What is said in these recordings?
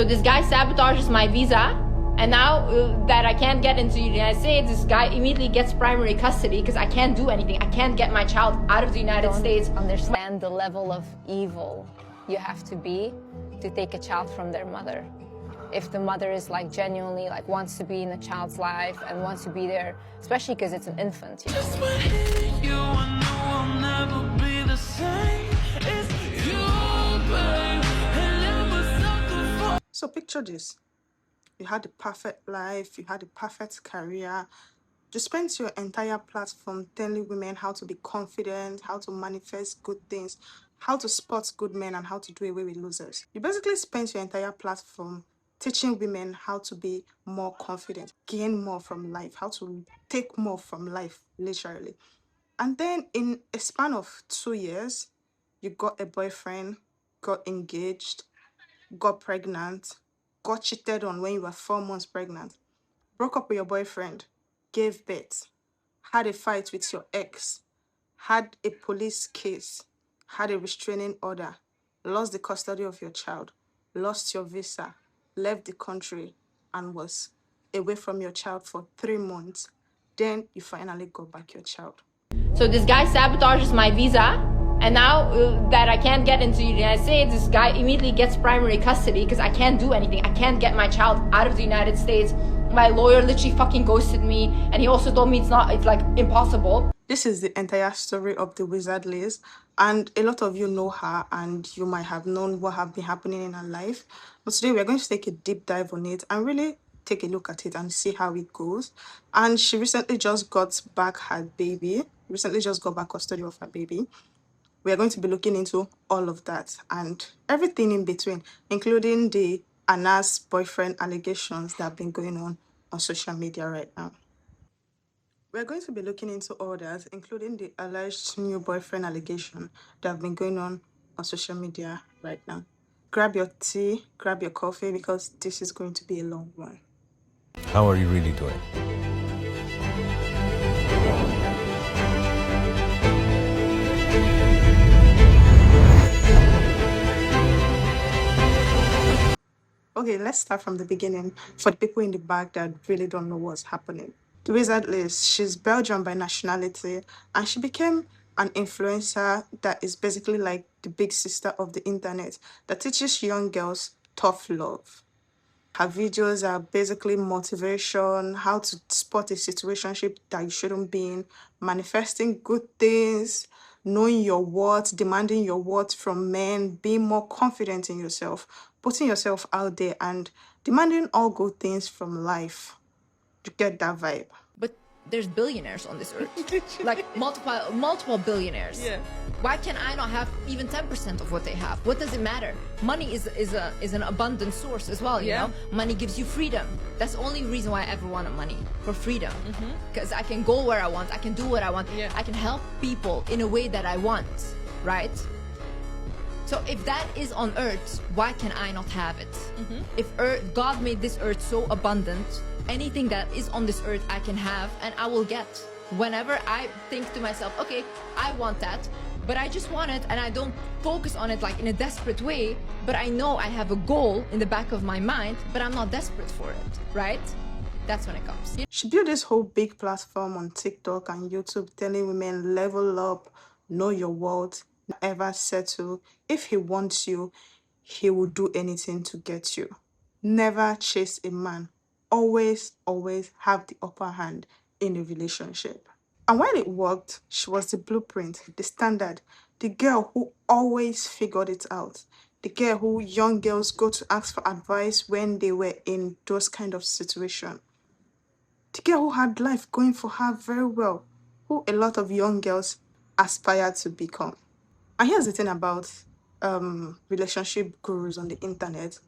So this guy sabotages my visa, and now that I can't get into the United States, this guy immediately gets primary custody because I can't do anything. I can't get my child out of the United States. Understand the level of evil you have to be to take a child from their mother. If the mother is like genuinely like wants to be in the child's life and wants to be there, especially because it's an infant. You know? So picture this. You had a perfect life, you had a perfect career. You spent your entire platform telling women how to be confident, how to manifest good things, how to spot good men, and how to do away with losers. You basically spent your entire platform teaching women how to be more confident, gain more from life, how to take more from life, literally. And then in a span of 2 years, you got a boyfriend, got engaged, got pregnant, got cheated on when you were 4 months pregnant, broke up with your boyfriend, gave birth, had a fight with your ex, had a police case, had a restraining order, lost the custody of your child, lost your visa, left the country, and was away from your child for 3 months. Then you finally got back your child. So this guy sabotages my visa, and now that I can't get into the United States, this guy immediately gets primary custody because I can't do anything. I can't get my child out of the United States. My lawyer literally fucking ghosted me, and he also told me it's like impossible. This is the entire story of the wizard Liz, and a lot of you know her and you might have known what have been happening in her life. But today we're going to take a deep dive on it and really take a look at it and see how it goes. And she recently just got back custody of her baby. We are going to be looking into all of that and everything in between, including the Anas boyfriend allegations that have been going on social media right now. We're going to be looking into all that, including the alleged new boyfriend allegation that have been going on social media right now. Grab your tea, grab your coffee, because this is going to be a long one. How are you really doing? Okay, let's start from the beginning for the people in the back that really don't know what's happening. The wizard Liz, she's Belgian by nationality, and she became an influencer that is basically like the big sister of the internet that teaches young girls tough love. Her videos are basically motivation, how to spot a situationship that you shouldn't be in, manifesting good things, knowing your worth, demanding your worth from men, being more confident in yourself, putting yourself out there, and demanding all good things from life. You get that vibe? But there's billionaires on this earth, like multiple billionaires. Yeah. Why can I not have even 10% of what they have? What does it matter? Money is an abundant source as well. You know, money gives you freedom. That's the only reason why I ever wanted money, for freedom. Because I can go where I want, I can do what I want, I can help people in a way that I want, right? So if that is on earth, why can I not have it? If God made this earth so abundant, anything that is on this earth I can have and I will get. Whenever I think to myself, okay, I want that, but I just want it and I don't focus on it like in a desperate way, but I know I have a goal in the back of my mind, but I'm not desperate for it, right? That's when it comes. She built this whole big platform on TikTok and YouTube telling women level up, know your worth, never settle. If he wants you, he will do anything to get you. Never chase a man. Always have the upper hand in a relationship. And when it worked, she was the blueprint, the standard, the girl who always figured it out, the girl who young girls go to ask for advice when they were in those kind of situations, the girl who had life going for her very well, who a lot of young girls aspire to become. And here's the thing about relationship gurus on the internet.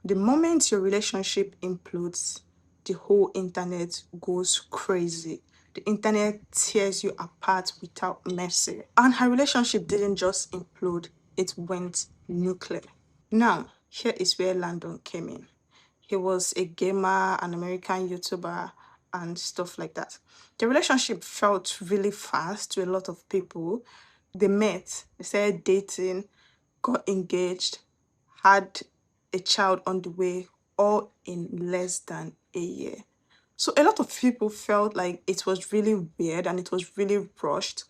The moment your relationship implodes, the whole internet goes crazy. The internet tears you apart without mercy. And her relationship didn't just implode, it went nuclear. Now, here is where Landon came in. He was a gamer, an American YouTuber, and stuff like that. The relationship felt really fast to a lot of people. They met, they started dating, got engaged, had a child on the way, all in less than a year. So a lot of people felt like it was really weird and it was really rushed.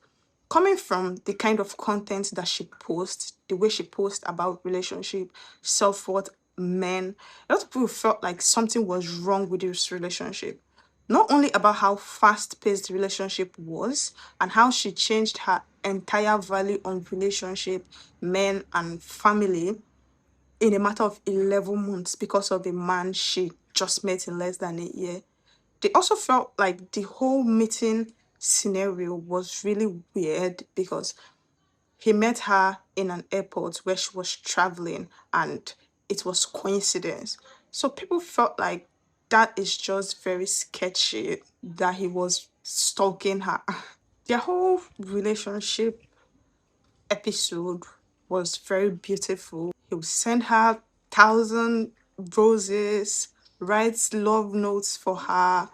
Coming from the kind of content that she posts, the way she posts about relationship, self-worth, men, a lot of people felt like something was wrong with this relationship. Not only about how fast-paced the relationship was and how she changed her entire value on relationship, men, and family in a matter of 11 months because of a man she just met in less than a year. They also felt like the whole meeting scenario was really weird because he met her in an airport where she was traveling and it was coincidence. So people felt like that is just very sketchy that he was stalking her. Their whole relationship episode was very beautiful. He would send her 1,000 roses, writes love notes for her,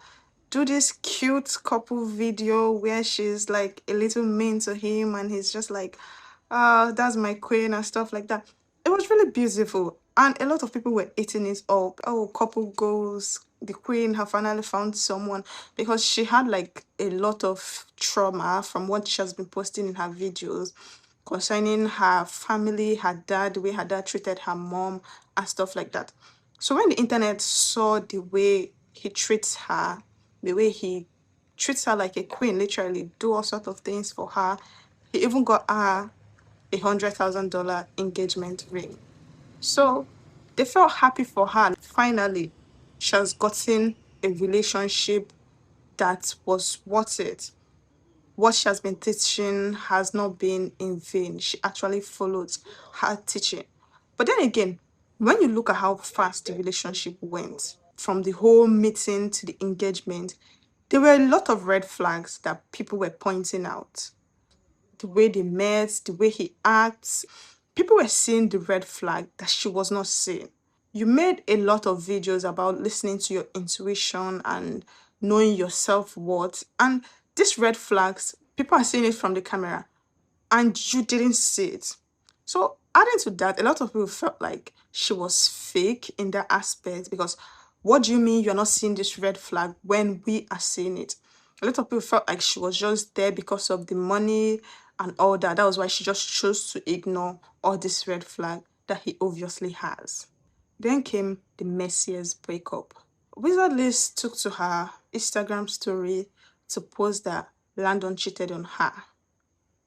do this cute couple video where she's like a little mean to him and he's just like, that's my queen and stuff like that. It was really beautiful. And a lot of people were eating it up. Oh, couple goals. The queen have finally found someone, because she had like a lot of trauma from what she has been posting in her videos concerning her family, her dad, the way her dad treated her mom and stuff like that. So when the internet saw the way he treats her, the way he treats her like a queen, literally do all sorts of things for her, he even got her $100,000 engagement ring. So they felt happy for her. Finally, she has gotten a relationship that was worth it. What she has been teaching has not been in vain. She actually followed her teaching. But then again, when you look at how fast the relationship went, from the whole meeting to the engagement, there were a lot of red flags that people were pointing out. The way they met, the way he acts, people were seeing the red flag that she was not seeing. You made a lot of videos about listening to your intuition and knowing your self-worth. And these red flags, people are seeing it from the camera and you didn't see it. So adding to that, a lot of people felt like she was fake in that aspect, because what do you mean you're not seeing this red flag when we are seeing it? A lot of people felt like she was just there because of the money and all that. That was why she just chose to ignore all this red flag that he obviously has. Then came the messiest breakup. Wizard Liz took to her Instagram story to post that Landon cheated on her,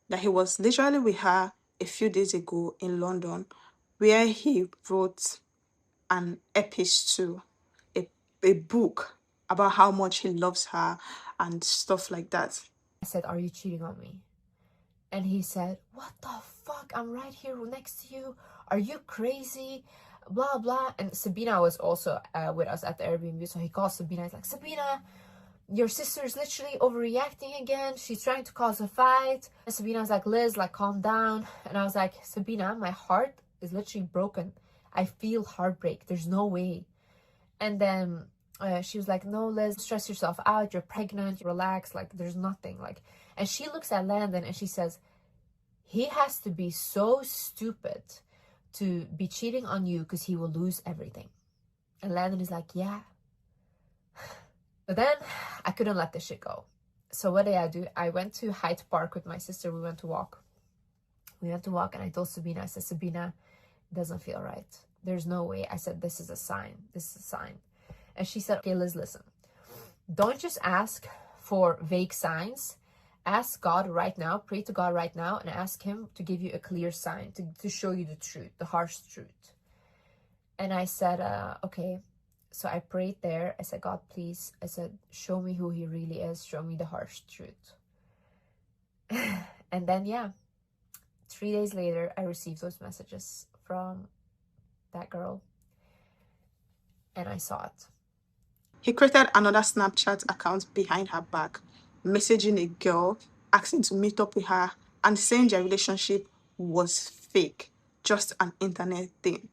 that he was literally with her a few days ago in London, where he wrote an epistle, a book about how much he loves her and stuff like that. I said, "Are you cheating on me?" And he said, "What the fuck? I'm right here next to you. Are you crazy? Blah, blah." And Sabina was also with us at the Airbnb. So he calls Sabina. He's like, "Sabina, your sister is literally overreacting again. She's trying to cause a fight." And Sabina was like, "Liz, like, calm down." And I was like, "Sabina, my heart is literally broken. I feel heartbreak. There's no way." And then she was like, "No, Liz, stress yourself out. You're pregnant. Relax. Like, there's nothing." Like, and she looks at Landon and she says, "He has to be so stupid to be cheating on you because he will lose everything." And Landon is like, "Yeah." But then I couldn't let this shit go. So what did I do? I went to Hyde Park with my sister. We went to walk. And I told Sabina, I said, "Sabina, it doesn't feel right. There's no way." I said, "This is a sign. This is a sign." And she said, "Okay, Liz, listen. Don't just ask for vague signs. Ask God right now, pray to God right now, and ask him to give you a clear sign, to show you the truth, the harsh truth." And I said, okay. So I prayed there. I said, "God, please," I said, "show me who he really is. Show me the harsh truth." And then, yeah, 3 days later, I received those messages from that girl. And I saw it. He created another Snapchat account behind her back, messaging a girl, asking to meet up with her, and saying their relationship was fake, just an internet thing.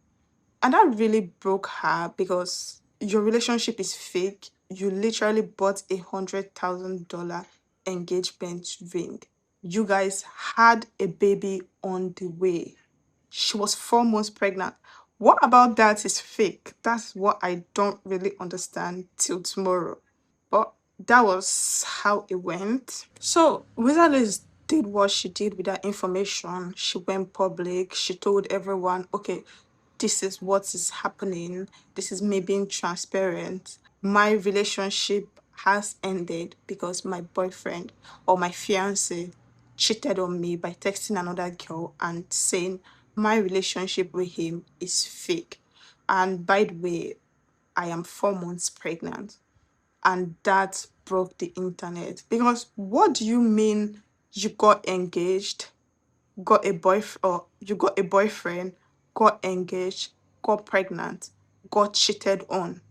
And that really broke her, because your relationship is fake. You literally bought $100,000 engagement ring. You guys had a baby on the way. She was 4 months pregnant. What about that is fake? That's what I don't really understand till tomorrow. But that was how it went. So Liz did what she did with that information. She went public. She told everyone, okay, this is what is happening. This is me being transparent. My relationship has ended because my boyfriend or my fiance cheated on me by texting another girl and saying my relationship with him is fake. And by the way, I am 4 months pregnant. And that broke the internet. Because what do you mean you got engaged, got a boyfriend, or you got a boyfriend, got engaged, got pregnant, got cheated on?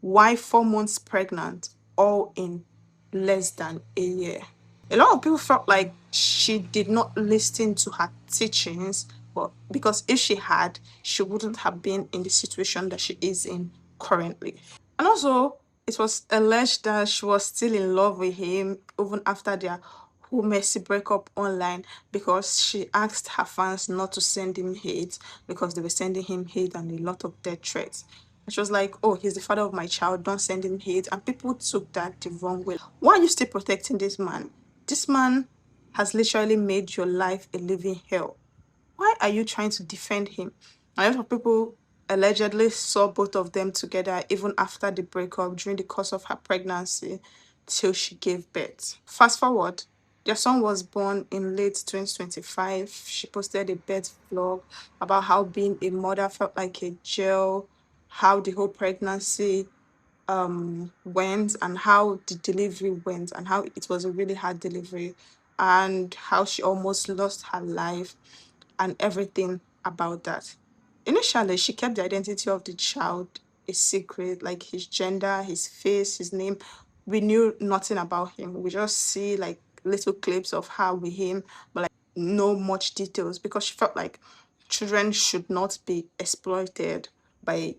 Why 4 months pregnant, all in less than a year? A lot of people felt like she did not listen to her teachings, but because if she had, she wouldn't have been in the situation that she is in currently. And also, it was alleged that she was still in love with him even after their whole messy breakup online, because she asked her fans not to send him hate because they were sending him hate and a lot of death threats. And she was like, oh, he's the father of my child, don't send him hate. And people took that the wrong way. Why are you still protecting this man? This man has literally made your life a living hell. Why are you trying to defend him? A lot of people allegedly saw both of them together even after the breakup during the course of her pregnancy till she gave birth. Fast forward, their son was born in late 2025. She posted a birth vlog about how being a mother felt like a jail, how the whole pregnancy went and how the delivery went and how it was a really hard delivery and how she almost lost her life and everything about that. Initially, she kept the identity of the child a secret, like his gender, his face, his name. We knew nothing about him. We just see like little clips of her with him, but like no much details because she felt like children should not be exploited by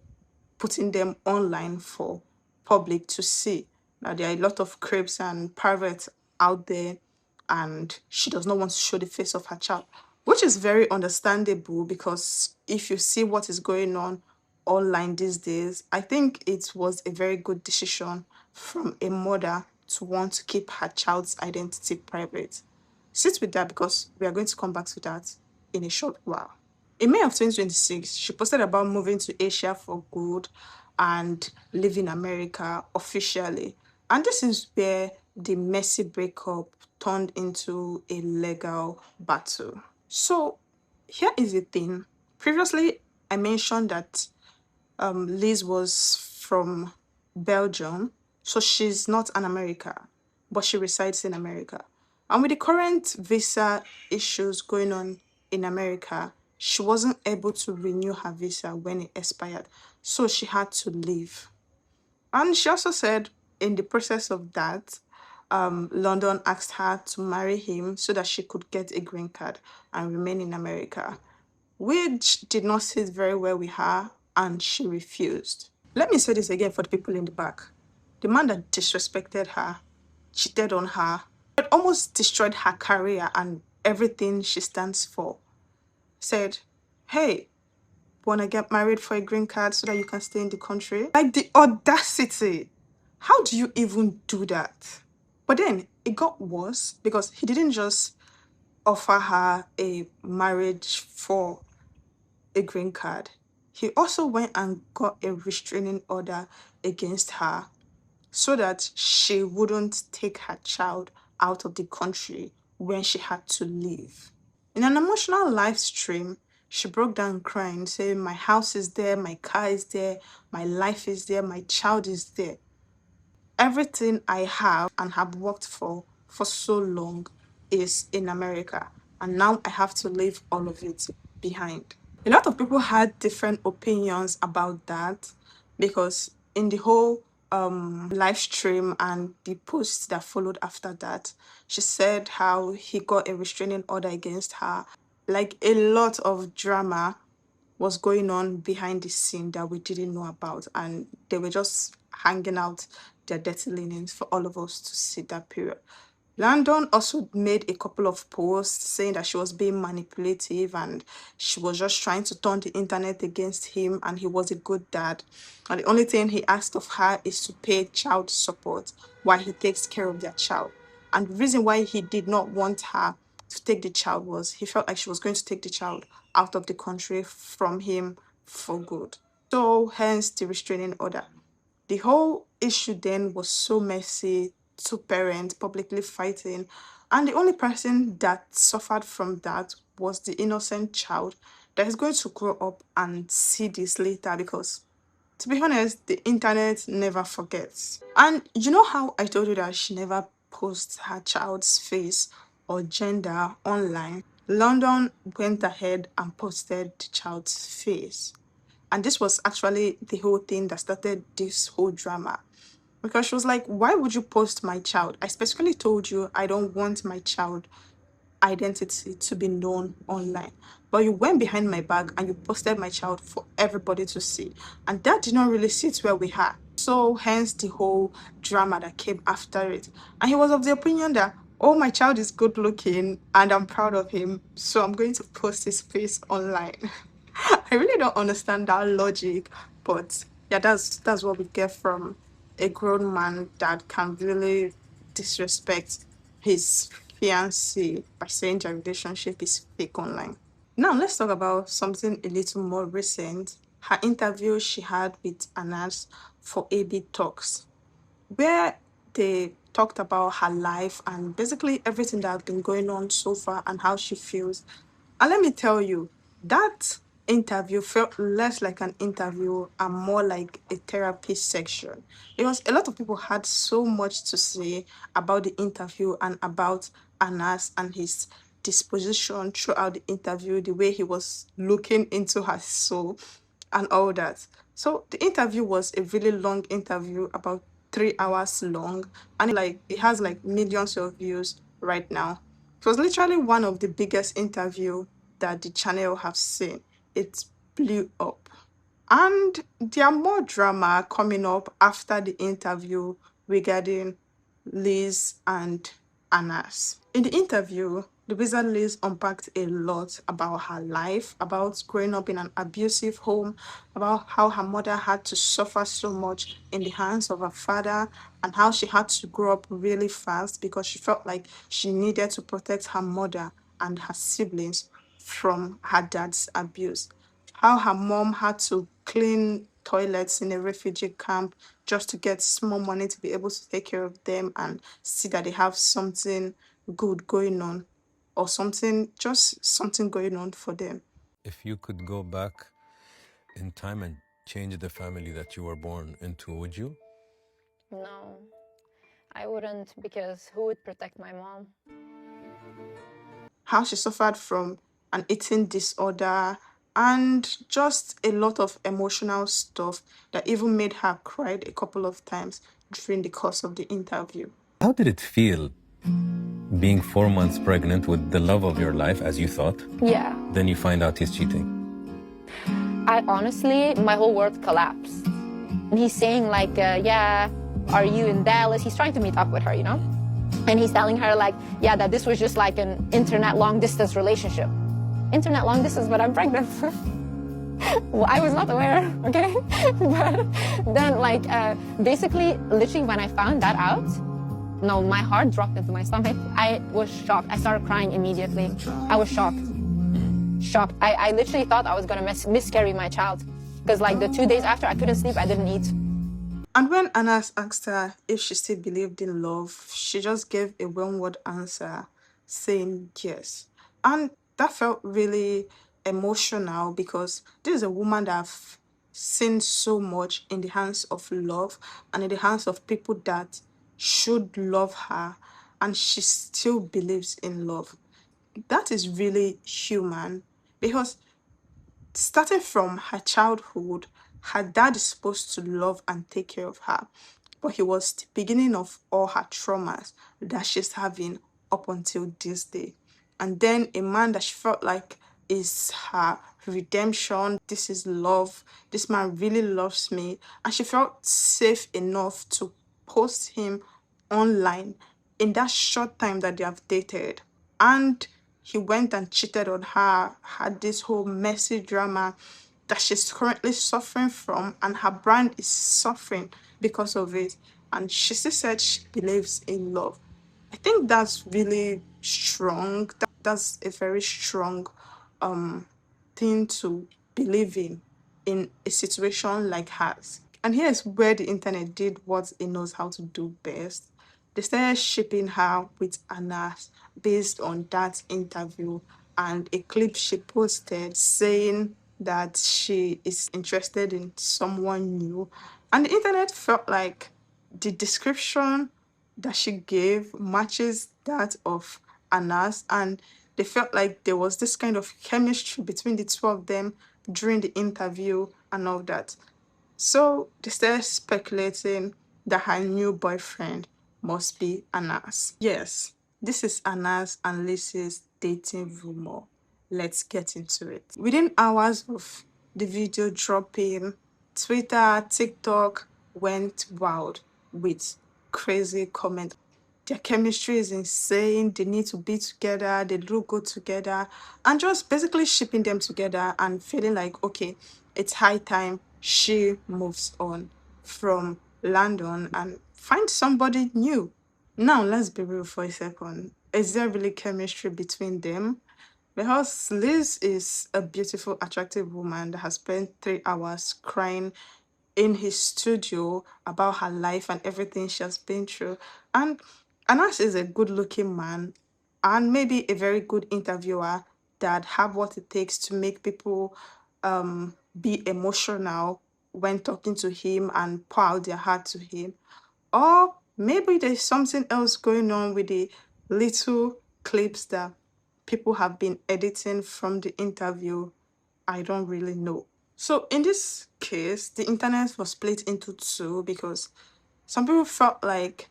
putting them online for public to see. Now there are a lot of cribs and perverts out there, and she does not want to show the face of her child, which is very understandable because if you see what is going on online these days, I think it was a very good decision from a mother to want to keep her child's identity private. Sit with that because we are going to come back to that in a short while. In May of 2026, she posted about moving to Asia for good and living in America officially. And this is where the messy breakup turned into a legal battle. So here is the thing. Previously, I mentioned that Liz was from Belgium, so she's not an American, but she resides in America. And with the current visa issues going on in America, she wasn't able to renew her visa when it expired, so she had to leave. And she also said in the process of that, London asked her to marry him so that she could get a green card and remain in America, which did not sit very well with her, and she refused. Let me say this again for the people in the back. The man that disrespected her, cheated on her, it almost destroyed her career and everything she stands for, said, hey, wanna get married for a green card so that you can stay in the country? Like the audacity. How do you even do that? But then it got worse because he didn't just offer her a marriage for a green card. He also went and got a restraining order against her so that she wouldn't take her child out of the country when she had to leave. In an emotional live stream, she broke down crying, saying, my house is there, my car is there, my life is there, my child is there. Everything I have and have worked for so long is in America, and now I have to leave all of it behind. A lot of people had different opinions about that because in the whole live stream and the posts that followed after that, she said how he got a restraining order against her. Like a lot of drama was going on behind the scene that we didn't know about, and they were just hanging out their dirty linens for all of us to see that period. Landon also made a couple of posts saying that she was being manipulative and she was just trying to turn the internet against him and he was a good dad. And the only thing he asked of her is to pay child support while he takes care of their child. And the reason why he did not want her to take the child was he felt like she was going to take the child out of the country from him for good. So hence the restraining order. The whole issue then was so messy, two parents publicly fighting, and the only person that suffered from that was the innocent child that is going to grow up and see this later because, to be honest, the internet never forgets. And you know how I told you that she never posts her child's face or gender online? London went ahead and posted the child's face. And this was actually the whole thing that started this whole drama. Because she was like, why would you post my child? I specifically told you I don't want my child identity to be known online. But you went behind my back and you posted my child for everybody to see. And that did not really sit well with her. So hence the whole drama that came after it. And he was of the opinion that, oh, my child is good looking and I'm proud of him, so I'm going to post his face online. I really don't understand that logic, but yeah, that's what we get from a grown man that can really disrespect his fiancée by saying their relationship is fake online. Now let's talk about something a little more recent. Her interview she had with Anas for ABtalks, where they talked about her life and basically everything that has been going on so far and how she feels. And let me tell you, that interview felt less like an interview and more like a therapy section. Because a lot of people had so much to say about the interview and about Anas and his disposition throughout the interview, the way he was looking into her soul and all that. So the interview was a really long interview, about 3 hours long, and it has like millions of views right now. It was literally one of the biggest interview that the channel have seen. It blew up. And there are more drama coming up after the interview regarding Liz and Anas. In the interview, the wizard Liz unpacked a lot about her life, about growing up in an abusive home, about how her mother had to suffer so much in the hands of her father, and how she had to grow up really fast because she felt like she needed to protect her mother and her siblings from her dad's abuse. How her mom had to clean toilets in a refugee camp just to get small money to be able to take care of them and see that they have something good going on or just something going on for them. If you could go back in time and change the family that you were born into, would you? No, I wouldn't, because who would protect my mom? How she suffered from an eating disorder and just a lot of emotional stuff that even made her cry a couple of times during the course of the interview. How did it feel being 4 months pregnant with the love of your life, as you thought? Yeah. Then you find out he's cheating. I honestly, my whole world collapsed. And he's saying like, yeah, are you in Dallas? He's trying to meet up with her, you know? And he's telling her like, yeah, that this was just like an internet long distance relationship. Internet long distance, but I'm pregnant. Well, I was not aware, okay? But then like, basically, literally when I found that out, no, my heart dropped into my stomach. I was shocked. I started crying immediately. I was shocked. Shocked. I literally thought I was gonna miscarry my child. Because like the 2 days after, I couldn't sleep, I didn't eat. And when Anas asked her if she still believed in love, she just gave a one-word answer saying yes. And that felt really emotional because this is a woman that I've seen so much in the hands of love and in the hands of people that should love her, and she still believes in love. That is really human because starting from her childhood, her dad is supposed to love and take care of her, but he was the beginning of all her traumas that she's having up until this day. And then a man that she felt like is her redemption, this is love, this man really loves me, and she felt safe enough to post him online in that short time that they have dated. And he went and cheated on her, had this whole messy drama that she's currently suffering from, and her brand is suffering because of it. And she still said she believes in love. I think that's really strong. That's a very strong thing to believe in a situation like hers. And here's where the internet did what it knows how to do best. They started shipping her with Anas based on that interview and a clip she posted saying that she is interested in someone new. And the internet felt like the description that she gave matches that of Anas, and they felt like there was this kind of chemistry between the two of them during the interview and all that. So they started speculating that her new boyfriend must be Anas. Yes, this is Anas and Liz's dating rumor. Let's get into it. Within hours of the video dropping, Twitter, TikTok went wild with crazy comments. Their chemistry is insane. They need to be together. They look good together. And just basically shipping them together and feeling like, okay, it's high time she moves on from Landon and finds somebody new. Now, let's be real for a second. Is there really chemistry between them? Because Liz is a beautiful, attractive woman that has spent 3 hours crying in his studio about her life and everything she has been through. And Anas is a good-looking man and maybe a very good interviewer that have what it takes to make people be emotional when talking to him and pour out their heart to him. Or maybe there's something else going on with the little clips that people have been editing from the interview. I don't really know. So in this case, the internet was split into two because some people felt like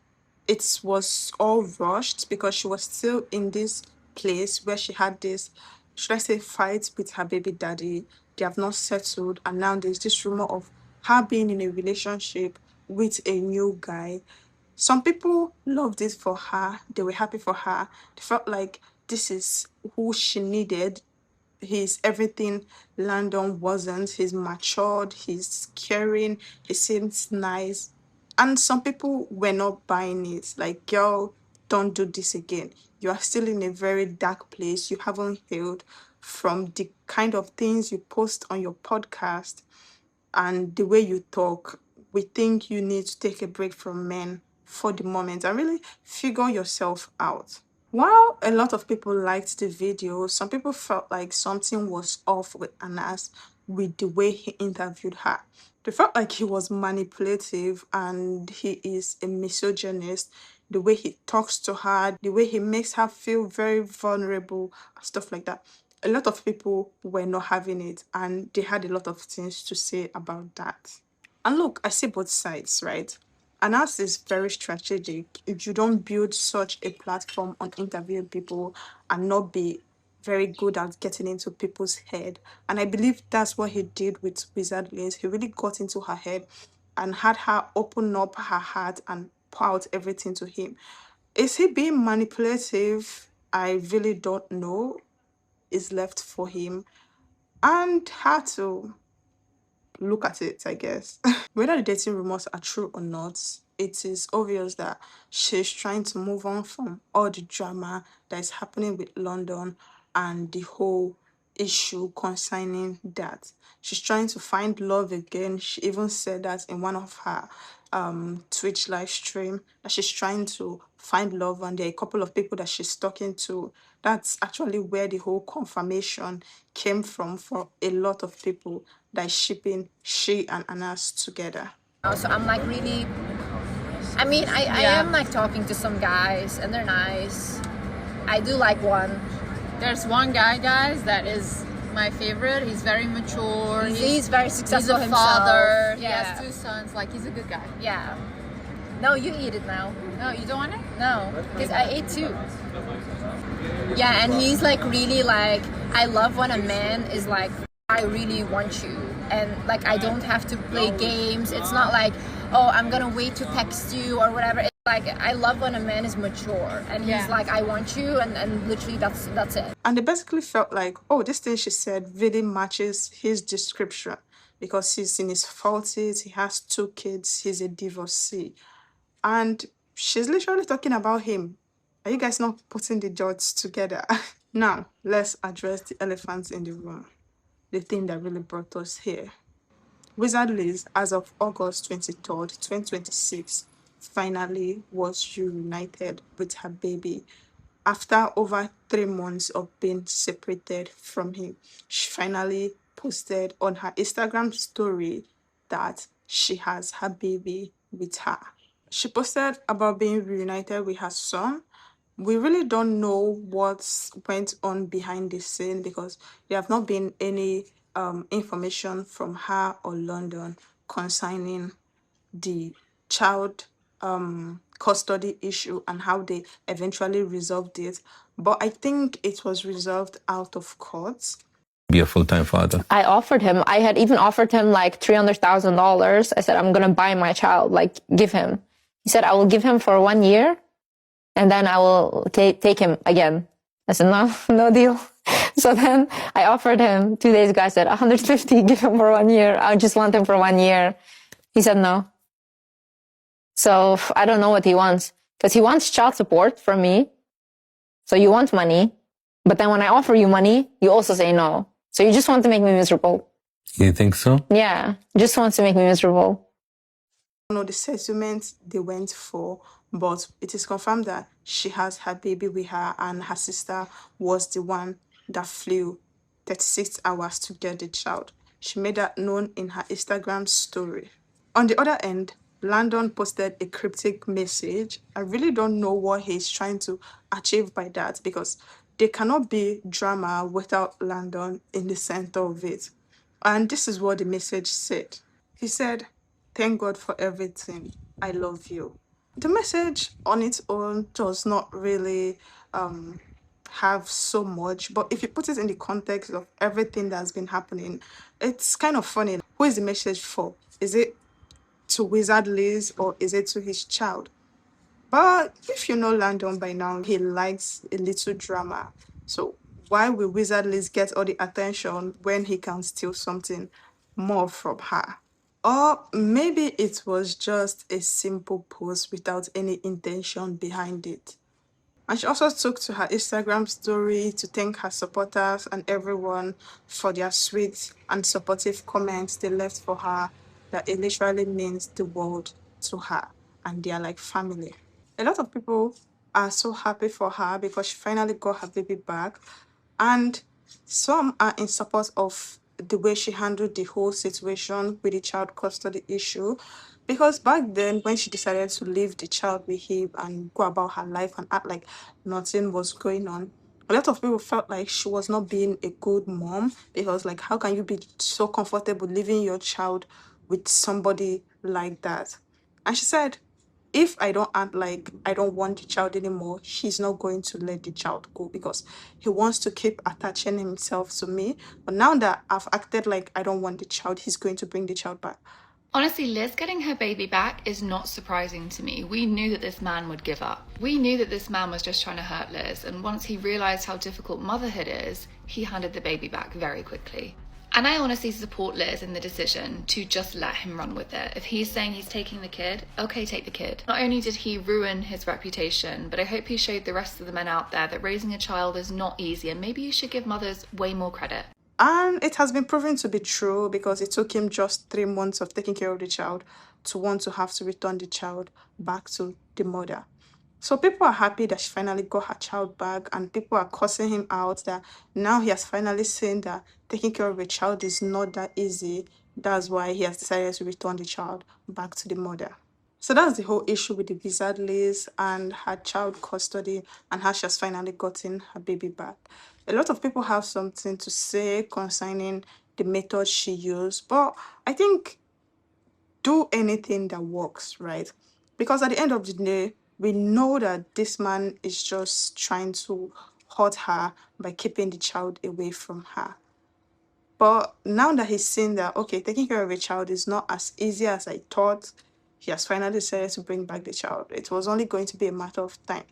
it was all rushed because she was still in this place where she had this, should I say, fight with her baby daddy. They have not settled, and now there's this rumor of her being in a relationship with a new guy. Some people loved it for her. They were happy for her. They felt like this is who she needed. He's everything Landon wasn't. He's matured, he's caring, he seems nice. And some people were not buying it. Like, girl, don't do this again. You are still in a very dark place. You haven't healed from the kind of things you post on your podcast and the way you talk. We think you need to take a break from men for the moment and really figure yourself out. While a lot of people liked the video, some people felt like something was off with Anas with the way he interviewed her. They felt like he was manipulative and he is a misogynist. The way he talks to her, the way he makes her feel very vulnerable, stuff like that. A lot of people were not having it and they had a lot of things to say about that. And look, I see both sides, right? Anas is very strategic. If you don't build such a platform on interviewing people and not be very good at getting into people's head. And I believe that's what he did with Wizard Liz. He really got into her head and had her open up her heart and pour out everything to him. Is he being manipulative? I really don't know. It's left for him and her to look at it, I guess. Whether the dating rumors are true or not, it is obvious that she's trying to move on from all the drama that is happening with London and the whole issue concerning that. She's trying to find love again. She even said that in one of her Twitch live stream, that she's trying to find love and there are a couple of people that she's talking to. That's actually where the whole confirmation came from for a lot of people that is shipping she and Anas together. So I'm like really, I mean, I am like talking to some guys and they're nice. I do like one. There's one guy, guys, that is my favorite. He's very mature. He's very successful He's a himself. father. He Yeah. has 2 sons. Like, he's a good guy. Yeah. No, you eat it now. No, you don't want it? No, because I ate too. Yeah, and he's like really like, I love when a man is like, I really want you. And like, I don't have to play games. It's not like, oh, I'm gonna wait to text you or whatever. It's Like, I love when a man is mature and he's like, I want you, and literally that's it. And they basically felt like, oh, this thing she said really matches his description because he's in his 40s, he has 2 kids, he's a divorcee. And she's literally talking about him. Are you guys not putting the dots together? Now, let's address the elephant in the room, the thing that really brought us here. Wizard Liz, as of August 23rd, 2026, finally was reunited with her baby. After over 3 months of being separated from him, she finally posted on her Instagram story that she has her baby with her. She posted about being reunited with her son. We really don't know what went on behind the scene because there have not been any information from her or London concerning the child custody issue and how they eventually resolved it. But I think it was resolved out of court. Be a full-time father. I had even offered him like $300,000. I said, I'm going to buy my child, like give him. He said, I will give him for 1 year and then I will take him again. I said, no deal. So then I offered him 2 days ago. I said, 150, give him for 1 year. I just want him for 1 year. He said no. So I don't know what he wants because he wants child support from me. So you want money, but then when I offer you money, you also say no. So you just want to make me miserable. You think so? Yeah, just wants to make me miserable. I don't know the settlement they went for, but it is confirmed that she has her baby with her and her sister was the one that flew 36 hours to get the child. She made that known in her Instagram story. On the other end, Landon posted a cryptic message. I really don't know what he's trying to achieve by that because there cannot be drama without Landon in the center of it. And this is what the message said. He said, "Thank God for everything. I love you." The message on its own does not really have so much, but if you put it in the context of everything that's been happening, it's kind of funny. Who is the message for? Is it to Wizard Liz or is it to his child? But if you know Landon by now, he likes a little drama. So why will Wizard Liz get all the attention when he can steal something more from her? Or maybe it was just a simple post without any intention behind it. And she also took to her Instagram story to thank her supporters and everyone for their sweet and supportive comments they left for her, that it literally means the world to her and they are like family. A lot of people are so happy for her because she finally got her baby back, and some are in support of the way she handled the whole situation with the child custody issue. Because back then, when she decided to leave the child with him and go about her life and act like nothing was going on, a lot of people felt like she was not being a good mom because, like, how can you be so comfortable leaving your child with somebody like that? And she said, if I don't act like I don't want the child anymore, he's not going to let the child go because he wants to keep attaching himself to me. But now that I've acted like I don't want the child, he's going to bring the child back. Honestly, Liz getting her baby back is not surprising to me. We knew that this man would give up. We knew that this man was just trying to hurt Liz, and once he realised how difficult motherhood is, he handed the baby back very quickly. And I honestly support Liz in the decision to just let him run with it. If he's saying he's taking the kid, okay, take the kid. Not only did he ruin his reputation, but I hope he showed the rest of the men out there that raising a child is not easy, and maybe you should give mothers way more credit. And it has been proven to be true because it took him just 3 months of taking care of the child to want to have to return the child back to the mother. So people are happy that she finally got her child back, and people are cursing him out that now he has finally seen that taking care of a child is not that easy. That's why he has decided to return the child back to the mother. So that's the whole issue with the Wizard Liz and her child custody and how she has finally gotten her baby back. A lot of people have something to say concerning the method she used, but I think do anything that works, right? Because at the end of the day, we know that this man is just trying to hurt her by keeping the child away from her. But now that he's seen that, okay, taking care of a child is not as easy as I thought, he has finally decided to bring back the child. It was only going to be a matter of time.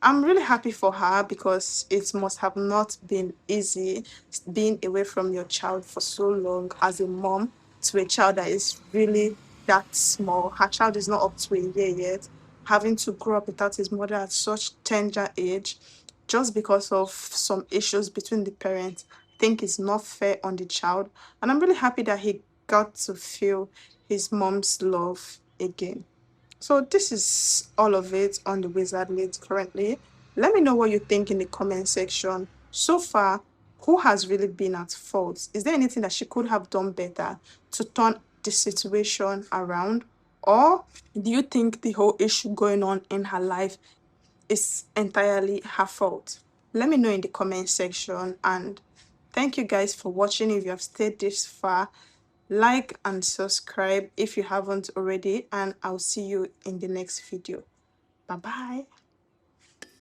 I'm really happy for her because it must have not been easy being away from your child for so long as a mom to a child that is really that small. Her child is not up to a year yet, having to grow up without his mother at such tender age just because of some issues between the parents. I think it's not fair on the child. And I'm really happy that he got to feel his mom's love again. So this is all of it on the Wizard Leads currently. Let me know what you think in the comment section. So far, who has really been at fault? Is there anything that she could have done better to turn the situation around? Or do you think the whole issue going on in her life is entirely her fault? Let me know in the comment section, and thank you guys for watching. If you have stayed this far, like and subscribe if you haven't already, and I'll see you in the next video. Bye bye.